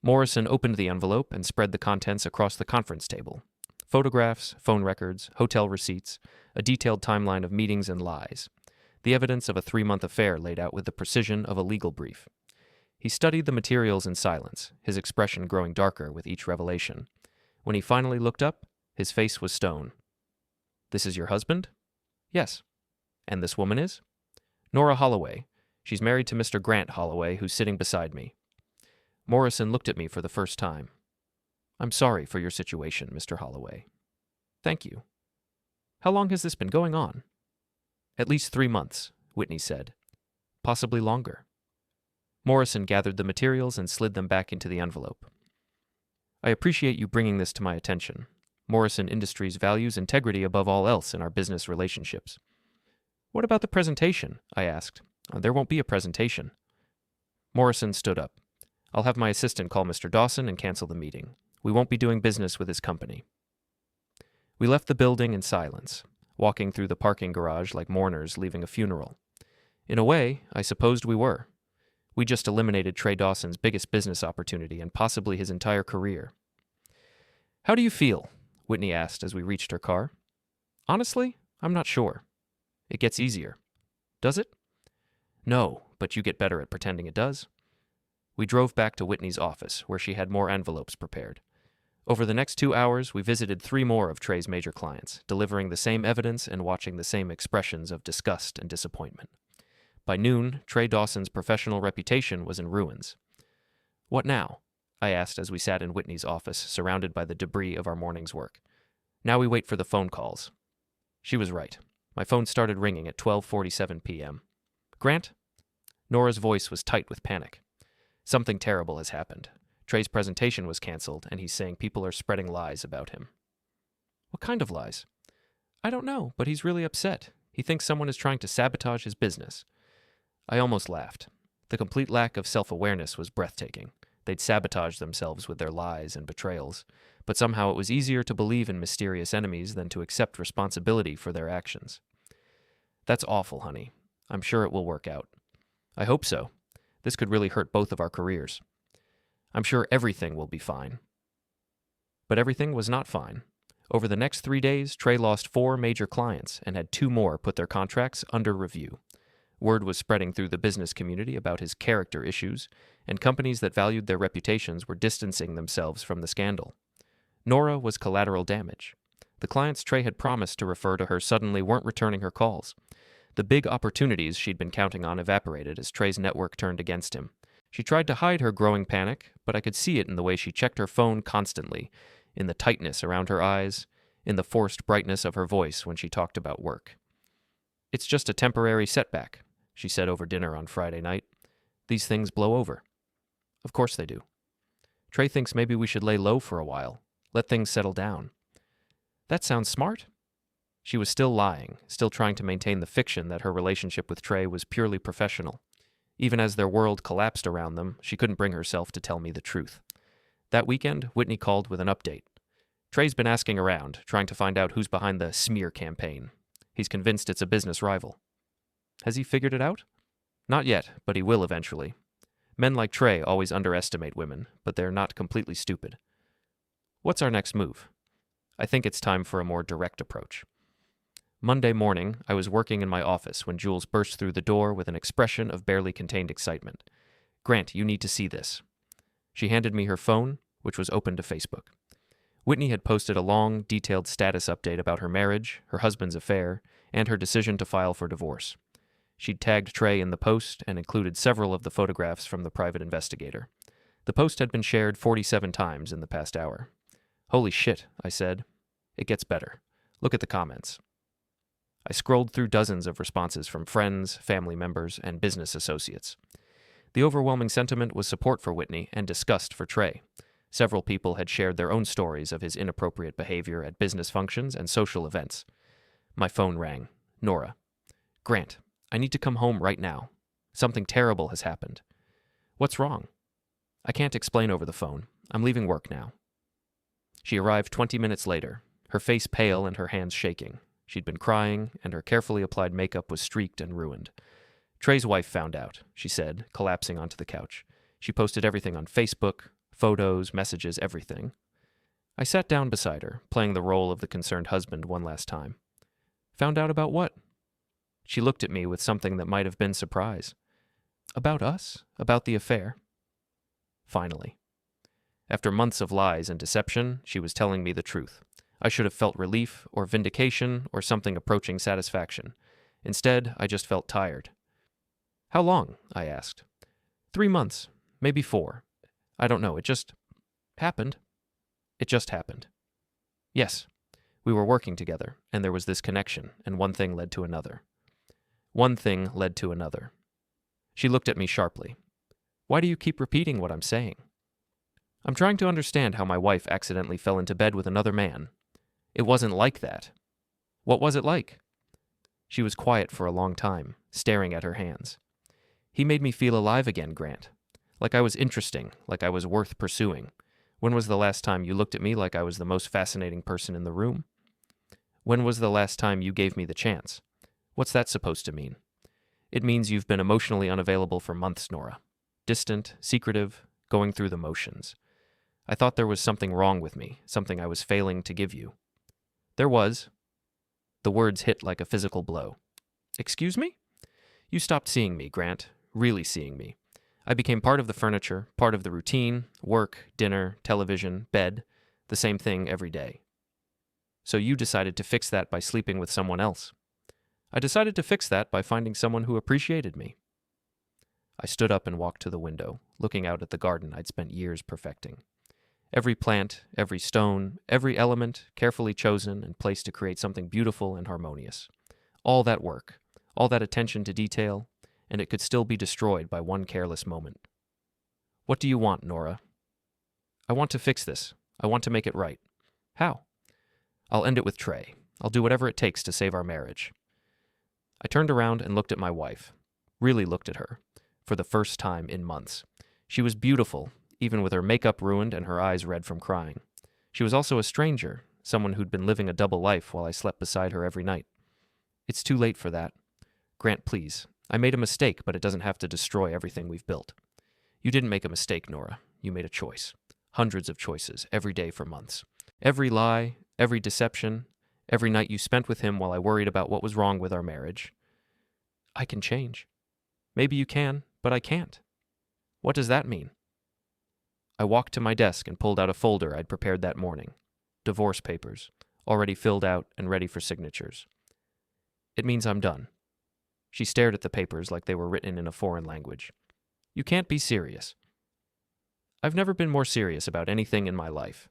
Morrison opened the envelope and spread the contents across the conference table. Photographs, phone records, hotel receipts, a detailed timeline of meetings and lies. The evidence of a 3-month affair laid out with the precision of a legal brief. He studied the materials in silence, his expression growing darker with each revelation. When he finally looked up, his face was stone. This is your husband? Yes. And this woman is? Nora Holloway. She's married to Mr. Grant Holloway, who's sitting beside me. Morrison looked at me for the first time. I'm sorry for your situation, Mr. Holloway. Thank you. How long has this been going on? At least 3 months, Whitney said. Possibly longer. Morrison gathered the materials and slid them back into the envelope. I appreciate you bringing this to my attention. Morrison Industries values integrity above all else in our business relationships. What about the presentation? I asked. There won't be a presentation. Morrison stood up. I'll have my assistant call Mr. Dawson and cancel the meeting. We won't be doing business with his company. We left the building in silence, walking through the parking garage like mourners leaving a funeral. In a way, I supposed we were. We just eliminated Trey Dawson's biggest business opportunity and possibly his entire career. How do you feel? Whitney asked as we reached her car. Honestly, I'm not sure. It gets easier. Does it? No, but you get better at pretending it does. We drove back to Whitney's office, where she had more envelopes prepared. Over the next 2 hours, we visited 3 more of Trey's major clients, delivering the same evidence and watching the same expressions of disgust and disappointment. By noon, Trey Dawson's professional reputation was in ruins. What now? I asked as we sat in Whitney's office, surrounded by the debris of our morning's work. Now we wait for the phone calls. She was right. My phone started ringing at 12:47 p.m. Grant? Nora's voice was tight with panic. Something terrible has happened. Trey's presentation was canceled, and he's saying people are spreading lies about him. What kind of lies? I don't know, but he's really upset. He thinks someone is trying to sabotage his business. I almost laughed. The complete lack of self-awareness was breathtaking. They'd sabotaged themselves with their lies and betrayals, but somehow it was easier to believe in mysterious enemies than to accept responsibility for their actions. That's awful, honey. I'm sure it will work out. I hope so. This could really hurt both of our careers. I'm sure everything will be fine. But everything was not fine. Over the next 3 days, Trey lost 4 major clients and had 2 more put their contracts under review. Word was spreading through the business community about his character issues, and companies that valued their reputations were distancing themselves from the scandal. Nora was collateral damage. The clients Trey had promised to refer to her suddenly weren't returning her calls. The big opportunities she'd been counting on evaporated as Trey's network turned against him. She tried to hide her growing panic, but I could see it in the way she checked her phone constantly, in the tightness around her eyes, in the forced brightness of her voice when she talked about work. It's just a temporary setback, she said over dinner on Friday night. These things blow over. Of course they do. Trey thinks maybe we should lay low for a while, let things settle down. That sounds smart. She was still lying, still trying to maintain the fiction that her relationship with Trey was purely professional. Even as their world collapsed around them, she couldn't bring herself to tell me the truth. That weekend, Whitney called with an update. Trey's been asking around, trying to find out who's behind the smear campaign. He's convinced it's a business rival. Has he figured it out? Not yet, but he will eventually. Men like Trey always underestimate women, but they're not completely stupid. What's our next move? I think it's time for a more direct approach. Monday morning, I was working in my office when Jules burst through the door with an expression of barely contained excitement. Grant, you need to see this. She handed me her phone, which was open to Facebook. Whitney had posted a long, detailed status update about her marriage, her husband's affair, and her decision to file for divorce. She'd tagged Trey in the post and included several of the photographs from the private investigator. The post had been shared 47 times in the past hour. Holy shit, I said. It gets better. Look at the comments. I scrolled through dozens of responses from friends, family members, and business associates. The overwhelming sentiment was support for Whitney and disgust for Trey. Several people had shared their own stories of his inappropriate behavior at business functions and social events. My phone rang. Nora. Grant, I need to come home right now. Something terrible has happened. What's wrong? I can't explain over the phone. I'm leaving work now. She arrived 20 minutes later, her face pale and her hands shaking. She'd been crying, and her carefully applied makeup was streaked and ruined. Trey's wife found out, she said, collapsing onto the couch. She posted everything on Facebook, photos, messages, everything. I sat down beside her, playing the role of the concerned husband one last time. Found out about what? She looked at me with something that might have been surprise. About us? About the affair? Finally. After months of lies and deception, she was telling me the truth. I should have felt relief or vindication or something approaching satisfaction. Instead, I just felt tired. How long? I asked. 3 months, maybe 4. I don't know, it just happened. It just happened. Yes, we were working together, and there was this connection, and one thing led to another. One thing led to another. She looked at me sharply. Why do you keep repeating what I'm saying? I'm trying to understand how my wife accidentally fell into bed with another man. It wasn't like that. What was it like? She was quiet for a long time, staring at her hands. He made me feel alive again, Grant. Like I was interesting, like I was worth pursuing. When was the last time you looked at me like I was the most fascinating person in the room? When was the last time you gave me the chance? What's that supposed to mean? It means you've been emotionally unavailable for months, Nora. Distant, secretive, going through the motions. I thought there was something wrong with me, something I was failing to give you. There was. The words hit like a physical blow. Excuse me? You stopped seeing me, Grant, really seeing me. I became part of the furniture, part of the routine, work, dinner, television, bed, the same thing every day. So you decided to fix that by sleeping with someone else. I decided to fix that by finding someone who appreciated me. I stood up and walked to the window, looking out at the garden I'd spent years perfecting. Every plant, every stone, every element carefully chosen and placed to create something beautiful and harmonious. All that work, all that attention to detail, and it could still be destroyed by one careless moment. What do you want, Nora? I want to fix this. I want to make it right. How? I'll end it with Trey. I'll do whatever it takes to save our marriage. I turned around and looked at my wife. Really looked at her. For the first time in months. She was beautiful, even with her makeup ruined and her eyes red from crying. She was also a stranger, someone who'd been living a double life while I slept beside her every night. It's too late for that. Grant, please. I made a mistake, but it doesn't have to destroy everything we've built. You didn't make a mistake, Nora. You made a choice. Hundreds of choices, every day for months. Every lie, every deception, every night you spent with him while I worried about what was wrong with our marriage. I can change. Maybe you can, but I can't. What does that mean? I walked to my desk and pulled out a folder I'd prepared that morning. Divorce papers, already filled out and ready for signatures. It means I'm done. She stared at the papers like they were written in a foreign language. You can't be serious. I've never been more serious about anything in my life.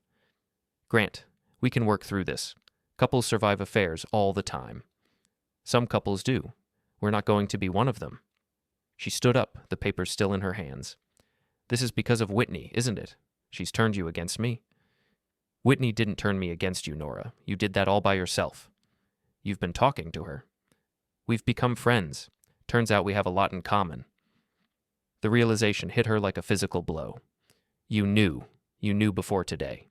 Grant, we can work through this. Couples survive affairs all the time. Some couples do. We're not going to be one of them. She stood up, the papers still in her hands. This is because of Whitney, isn't it? She's turned you against me. Whitney didn't turn me against you, Nora. You did that all by yourself. You've been talking to her. We've become friends. Turns out we have a lot in common. The realization hit her like a physical blow. You knew before today.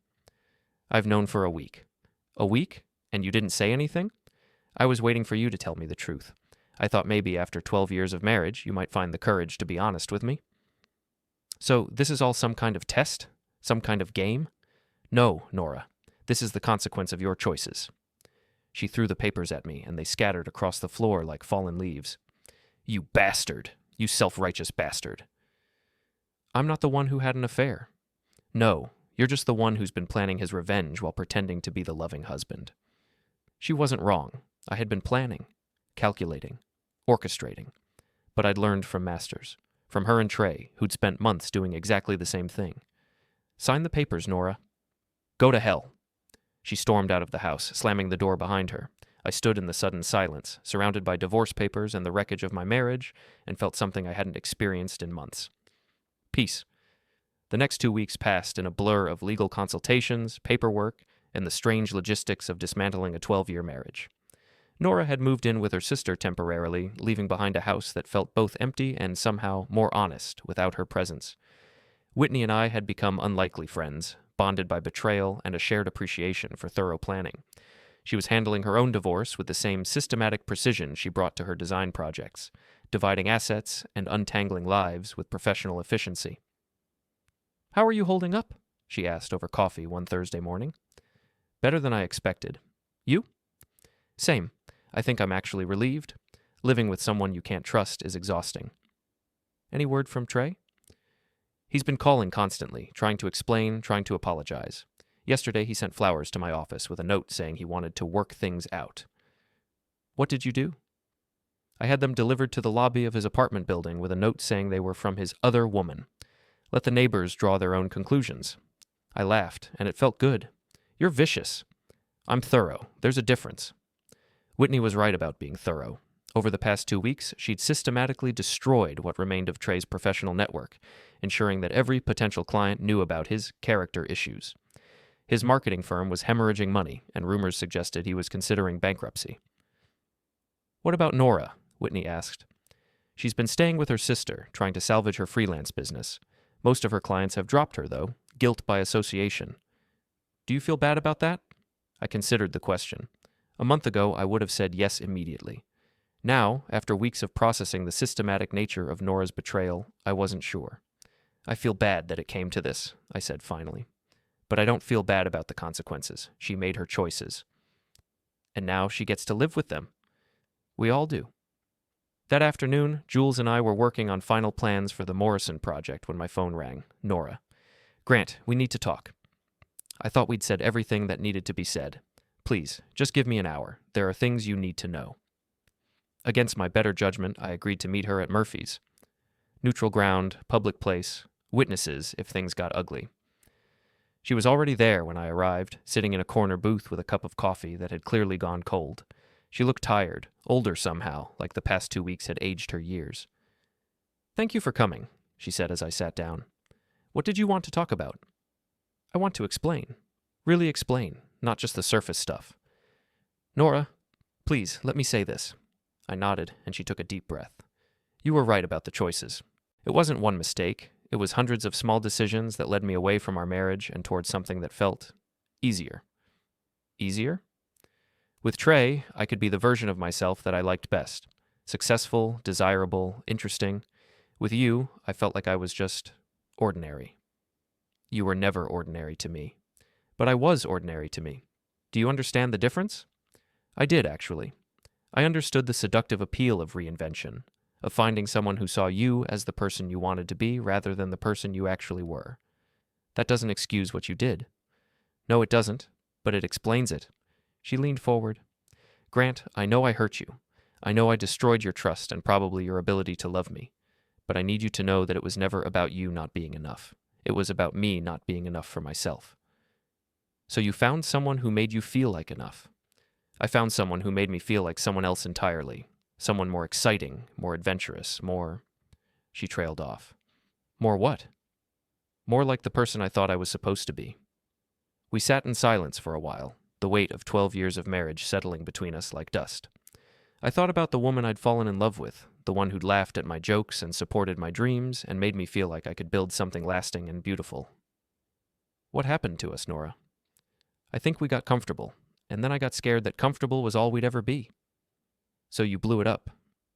I've known for a week. A week? And you didn't say anything? I was waiting for you to tell me the truth. I thought maybe after 12 years of marriage, you might find the courage to be honest with me. So this is all some kind of test? Some kind of game? No, Nora. This is the consequence of your choices. She threw the papers at me, and they scattered across the floor like fallen leaves. You bastard! You self-righteous bastard! I'm not the one who had an affair. No, you're just the one who's been planning his revenge while pretending to be the loving husband. She wasn't wrong. I had been planning, calculating, orchestrating. But I'd learned from masters, from her and Trey, who'd spent months doing exactly the same thing. Sign the papers, Nora. Go to hell. She stormed out of the house, slamming the door behind her. I stood in the sudden silence, surrounded by divorce papers and the wreckage of my marriage, and felt something I hadn't experienced in months. Peace. The next 2 weeks passed in a blur of legal consultations, paperwork, and the strange logistics of dismantling a 12-year marriage. Nora had moved in with her sister temporarily, leaving behind a house that felt both empty and somehow more honest without her presence. Whitney and I had become unlikely friends, bonded by betrayal and a shared appreciation for thorough planning. She was handling her own divorce with the same systematic precision she brought to her design projects, dividing assets and untangling lives with professional efficiency. How are you holding up? She asked over coffee one Thursday morning. Better than I expected. You? Same. I think I'm actually relieved. Living with someone you can't trust is exhausting. Any word from Trey? He's been calling constantly, trying to explain, trying to apologize. Yesterday he sent flowers to my office with a note saying he wanted to work things out. What did you do? I had them delivered to the lobby of his apartment building with a note saying they were from his other woman. Let the neighbors draw their own conclusions. I laughed, and it felt good. You're vicious. I'm thorough. There's a difference. Whitney was right about being thorough. Over the past 2 weeks, she'd systematically destroyed what remained of Trey's professional network, ensuring that every potential client knew about his character issues. His marketing firm was hemorrhaging money, and rumors suggested he was considering bankruptcy. What about Nora? Whitney asked. She's been staying with her sister, trying to salvage her freelance business. Most of her clients have dropped her, though, guilt by association. Do you feel bad about that? I considered the question. A month ago, I would have said yes immediately. Now, after weeks of processing the systematic nature of Nora's betrayal, I wasn't sure. I feel bad that it came to this, I said finally. But I don't feel bad about the consequences. She made her choices. And now she gets to live with them. We all do. That afternoon, Jules and I were working on final plans for the Morrison project when my phone rang. Nora. Grant, we need to talk. I thought we'd said everything that needed to be said. Please, just give me an hour. There are things you need to know. Against my better judgment, I agreed to meet her at Murphy's. Neutral ground, public place, witnesses if things got ugly. She was already there when I arrived, sitting in a corner booth with a cup of coffee that had clearly gone cold. She looked tired, older somehow, like the past 2 weeks had aged her years. "Thank you for coming," she said as I sat down. "What did you want to talk about?" "I want to explain. Really explain, not just the surface stuff. Nora, please, let me say this." I nodded, and she took a deep breath. "You were right about the choices. It wasn't one mistake. It was hundreds of small decisions that led me away from our marriage and towards something that felt easier." Easier? With Trey, I could be the version of myself that I liked best. Successful, desirable, interesting. With you, I felt like I was just ordinary. You were never ordinary to me. But I was ordinary to me. Do you understand the difference? I did, actually. I understood the seductive appeal of reinvention, of finding someone who saw you as the person you wanted to be rather than the person you actually were. That doesn't excuse what you did. No, it doesn't, but it explains it. She leaned forward. "Grant, I know I hurt you. I know I destroyed your trust and probably your ability to love me. But I need you to know that it was never about you not being enough. It was about me not being enough for myself." "So you found someone who made you feel like enough." "I found someone who made me feel like someone else entirely. Someone more exciting, more adventurous, more..." She trailed off. "More what?" "More like the person I thought I was supposed to be." We sat in silence for a while, the weight of 12 years of marriage settling between us like dust. I thought about the woman I'd fallen in love with, the one who'd laughed at my jokes and supported my dreams and made me feel like I could build something lasting and beautiful. What happened to us, Nora? I think we got comfortable, and then I got scared that comfortable was all we'd ever be. So you blew it up.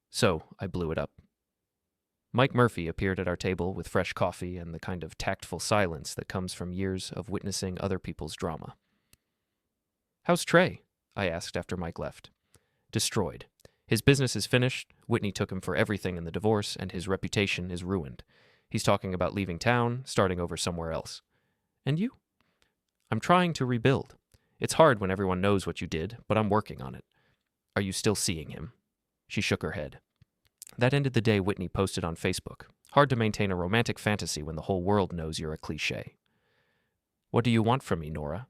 So I blew it up. Mike Murphy appeared at our table with fresh coffee and the kind of tactful silence that comes from years of witnessing other people's drama. "How's Trey?" I asked after Mike left. "Destroyed. His business is finished, Whitney took him for everything in the divorce, and his reputation is ruined. He's talking about leaving town, starting over somewhere else. And you?" "I'm trying to rebuild. It's hard when everyone knows what you did, but I'm working on it. Are you still seeing him?" She shook her head. That ended the day Whitney posted on Facebook. Hard to maintain a romantic fantasy when the whole world knows you're a cliché. "What do you want from me, Nora?"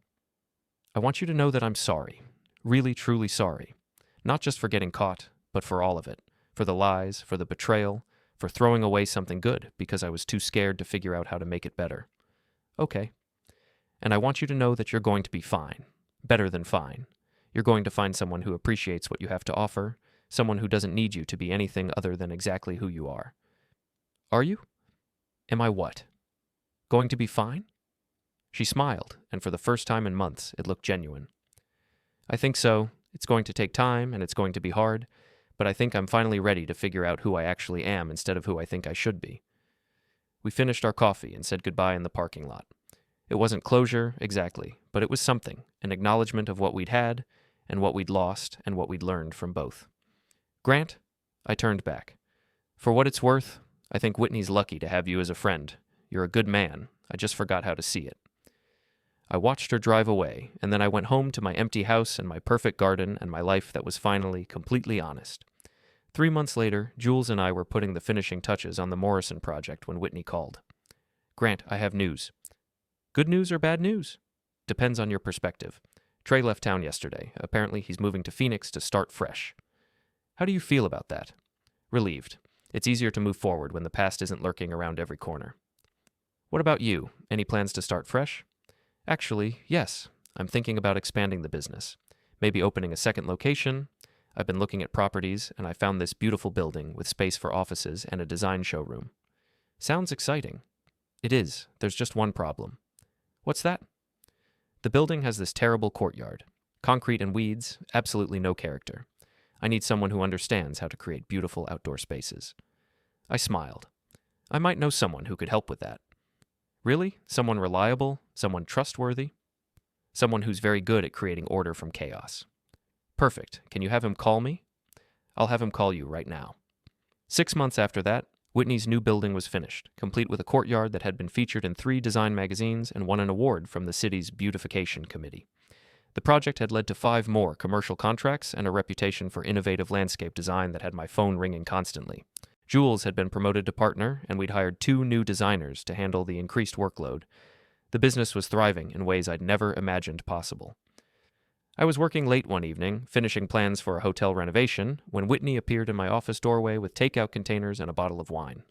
"I want you to know that I'm sorry. Really, truly sorry. Not just for getting caught, but for all of it. For the lies, for the betrayal, for throwing away something good because I was too scared to figure out how to make it better." "Okay. And I want you to know that you're going to be fine. Better than fine. You're going to find someone who appreciates what you have to offer, someone who doesn't need you to be anything other than exactly who you are." "Are you? Am I what? Going to be fine?" She smiled, and for the first time in months, it looked genuine. "I think so. It's going to take time, and it's going to be hard, but I think I'm finally ready to figure out who I actually am instead of who I think I should be." We finished our coffee and said goodbye in the parking lot. It wasn't closure, exactly, but it was something, an acknowledgement of what we'd had, and what we'd lost, and what we'd learned from both. "Grant," I turned back. "For what it's worth, I think Whitney's lucky to have you as a friend. You're a good man. I just forgot how to see it." I watched her drive away, and then I went home to my empty house and my perfect garden and my life that was finally completely honest. 3 months later, Jules and I were putting the finishing touches on the Morrison project when Whitney called. "Grant, I have news." "Good news or bad news?" "Depends on your perspective. Trey left town yesterday. Apparently he's moving to Phoenix to start fresh." "How do you feel about that?" "Relieved. It's easier to move forward when the past isn't lurking around every corner." "What about you? Any plans to start fresh?" "Actually, yes. I'm thinking about expanding the business. Maybe opening a second location. I've been looking at properties, and I found this beautiful building with space for offices and a design showroom." "Sounds exciting." "It is. There's just one problem." "What's that?" "The building has this terrible courtyard. Concrete and weeds, absolutely no character. I need someone who understands how to create beautiful outdoor spaces." I smiled. "I might know someone who could help with that." "Really? Someone reliable? Someone trustworthy?" "Someone who's very good at creating order from chaos." "Perfect. Can you have him call me?" "I'll have him call you right now." 6 months after that, Whitney's new building was finished, complete with a courtyard that had been featured in 3 design magazines and won an award from the city's beautification committee. The project had led to 5 more commercial contracts and a reputation for innovative landscape design that had my phone ringing constantly. Jules had been promoted to partner, and we'd hired 2 new designers to handle the increased workload. The business was thriving in ways I'd never imagined possible. I was working late one evening, finishing plans for a hotel renovation, when Whitney appeared in my office doorway with takeout containers and a bottle of wine.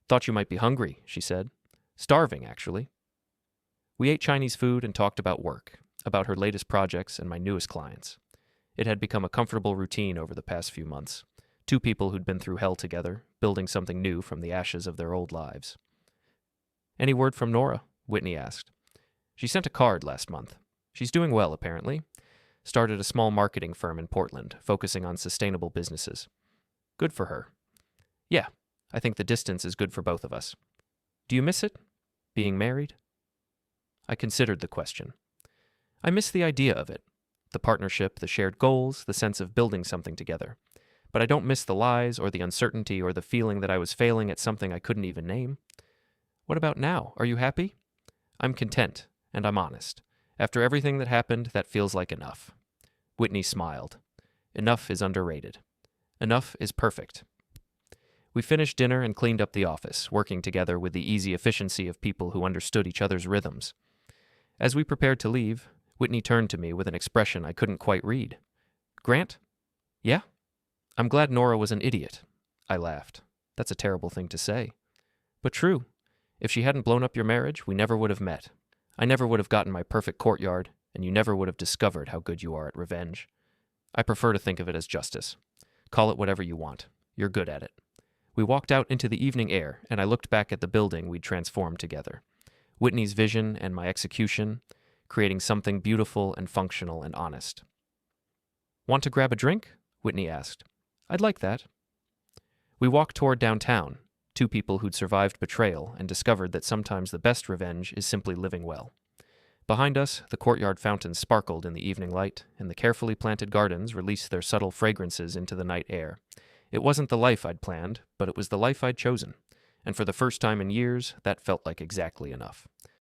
Thought you might be hungry, she said. Starving, actually. We ate Chinese food and talked about work, about her latest projects and my newest clients. It had become a comfortable routine over the past few months. Two people who'd been through hell together, building something new from the ashes of their old lives. Any word from Nora? Whitney asked. She sent a card last month. She's doing well, apparently. Started a small marketing firm in Portland, focusing on sustainable businesses. Good for her. Yeah, I think the distance is good for both of us. Do you miss it? Being married? I considered the question. I miss the idea of it. The partnership, the shared goals, the sense of building something together. But I don't miss the lies or the uncertainty or the feeling that I was failing at something I couldn't even name. What about now? Are you happy? I'm content, and I'm honest. After everything that happened, that feels like enough. Whitney smiled. Enough is underrated. Enough is perfect. We finished dinner and cleaned up the office, working together with the easy efficiency of people who understood each other's rhythms. As we prepared to leave, Whitney turned to me with an expression I couldn't quite read. Grant? Yeah? I'm glad Nora was an idiot. I laughed. That's a terrible thing to say. But true. If she hadn't blown up your marriage, we never would have met. I never would have gotten my perfect courtyard, and you never would have discovered how good you are at revenge. I prefer to think of it as justice. Call it whatever you want. You're good at it. We walked out into the evening air, and I looked back at the building we'd transformed together. Whitney's vision and my execution, creating something beautiful and functional and honest. Want to grab a drink? Whitney asked. I'd like that. We walked toward downtown, two people who'd survived betrayal and discovered that sometimes the best revenge is simply living well. Behind us, the courtyard fountains sparkled in the evening light, and the carefully planted gardens released their subtle fragrances into the night air. It wasn't the life I'd planned, but it was the life I'd chosen, and for the first time in years, that felt like exactly enough.